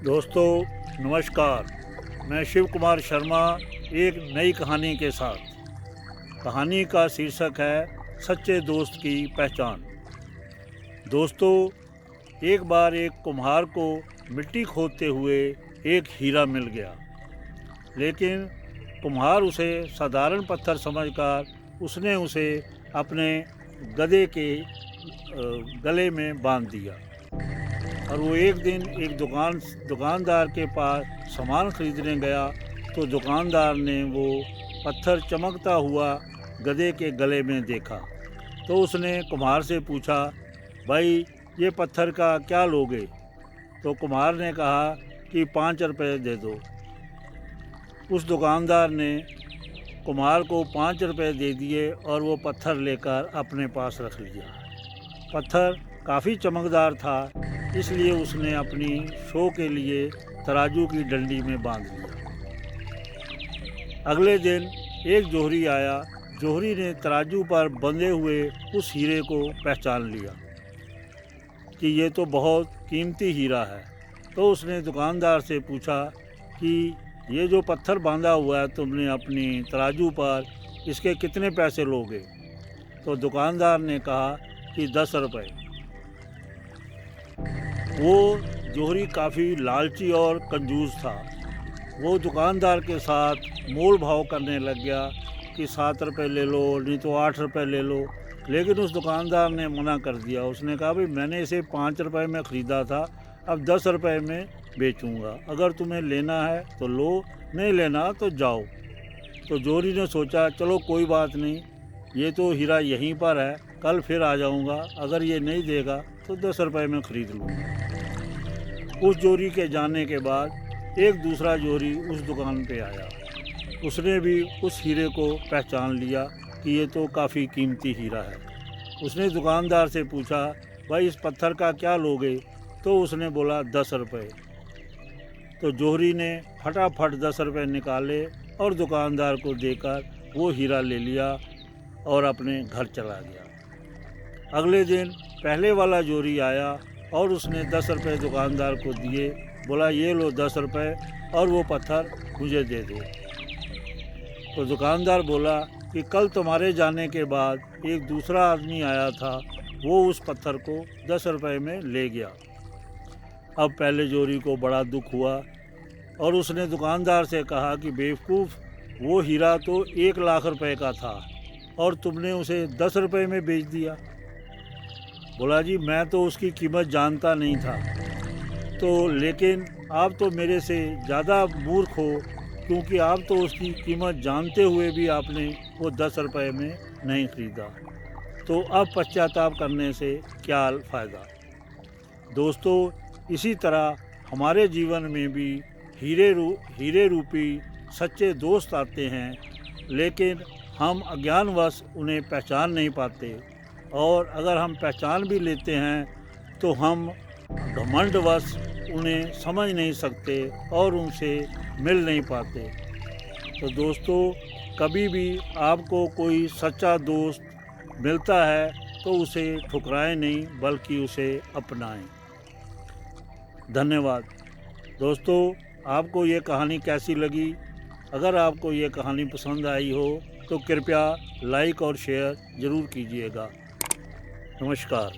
दोस्तों नमस्कार। मैं शिव कुमार शर्मा एक नई कहानी के साथ। कहानी का शीर्षक है सच्चे दोस्त की पहचान। दोस्तों, एक बार एक कुम्हार को मिट्टी खोदते हुए एक हीरा मिल गया, लेकिन कुम्हार उसे साधारण पत्थर समझकर उसने उसे अपने गधे के गले में बांध दिया। और वो एक दिन एक दुकानदार के पास सामान खरीदने गया तो दुकानदार ने वो पत्थर चमकता हुआ गधे के गले में देखा। तो उसने कुम्हार से पूछा, भाई ये पत्थर का क्या लोगे? तो कुम्हार ने कहा कि 5 रुपये दे दो। उस दुकानदार ने कुम्हार को 5 रुपये दे दिए और वो पत्थर लेकर अपने पास रख लिया। पत्थर काफ़ी चमकदार था, इसलिए उसने अपनी शो के लिए तराजू की डंडी में बांध लिया। अगले दिन एक जोहरी आया। जोहरी ने तराजू पर बंधे हुए उस हीरे को पहचान लिया कि ये तो बहुत कीमती हीरा है। तो उसने दुकानदार से पूछा कि ये जो पत्थर बांधा हुआ है तुमने अपनी तराजू पर, इसके कितने पैसे लोगे? तो दुकानदार ने कहा कि 10 रुपये। वो जोहरी काफ़ी लालची और कंजूस था। वो दुकानदार के साथ मोल भाव करने लग गया कि 7 रुपये ले लो, नहीं तो 8 रुपये ले लो। लेकिन उस दुकानदार ने मना कर दिया। उसने कहा, भाई मैंने इसे 5 रुपये में ख़रीदा था, अब 10 रुपये में बेचूंगा। अगर तुम्हें लेना है तो लो, नहीं लेना तो जाओ। तो जोहरी ने सोचा, चलो कोई बात नहीं, ये तो हीरा यहीं पर है, कल फिर आ जाऊंगा। अगर ये नहीं देगा तो 10 रुपये में ख़रीद लूँगा। उस जोहरी के जाने के बाद एक दूसरा जोहरी उस दुकान पे आया। उसने भी उस हीरे को पहचान लिया कि ये तो काफ़ी कीमती हीरा है। उसने दुकानदार से पूछा, भाई इस पत्थर का क्या लोगे? तो उसने बोला 10 रुपये। तो जोहरी ने फटाफट 10 रुपये निकाले और दुकानदार को देकर वो हीरा ले लिया और अपने घर चला गया। अगले दिन पहले वाला जोहरी आया और उसने 10 रुपये दुकानदार को दिए। बोला, ये लो 10 रुपये और वो पत्थर मुझे दे दो। तो दुकानदार बोला कि कल तुम्हारे जाने के बाद एक दूसरा आदमी आया था, वो उस पत्थर को 10 रुपये में ले गया। अब पहले जोहरी को बड़ा दुख हुआ और उसने दुकानदार से कहा कि बेवकूफ़, वो हीरा तो 1 लाख रुपए का था और तुमने उसे 10 रुपये में बेच दिया। बोला, जी मैं तो उसकी कीमत जानता नहीं था, तो लेकिन आप तो मेरे से ज़्यादा मूर्ख हो, क्योंकि आप तो उसकी कीमत जानते हुए भी आपने वो 10 रुपये में नहीं ख़रीदा। तो अब पश्चाताप करने से क्या फ़ायदा? दोस्तों, इसी तरह हमारे जीवन में भी हीरे रूपी सच्चे दोस्त आते हैं, लेकिन हम अज्ञानवश उन्हें पहचान नहीं पाते। और अगर हम पहचान भी लेते हैं तो हम घमंडवश उन्हें समझ नहीं सकते और उनसे मिल नहीं पाते। तो दोस्तों, कभी भी आपको कोई सच्चा दोस्त मिलता है तो उसे ठुकराएं नहीं, बल्कि उसे अपनाएं। धन्यवाद। दोस्तों, आपको ये कहानी कैसी लगी? अगर आपको ये कहानी पसंद आई हो तो कृपया लाइक और शेयर ज़रूर कीजिएगा। नमस्कार।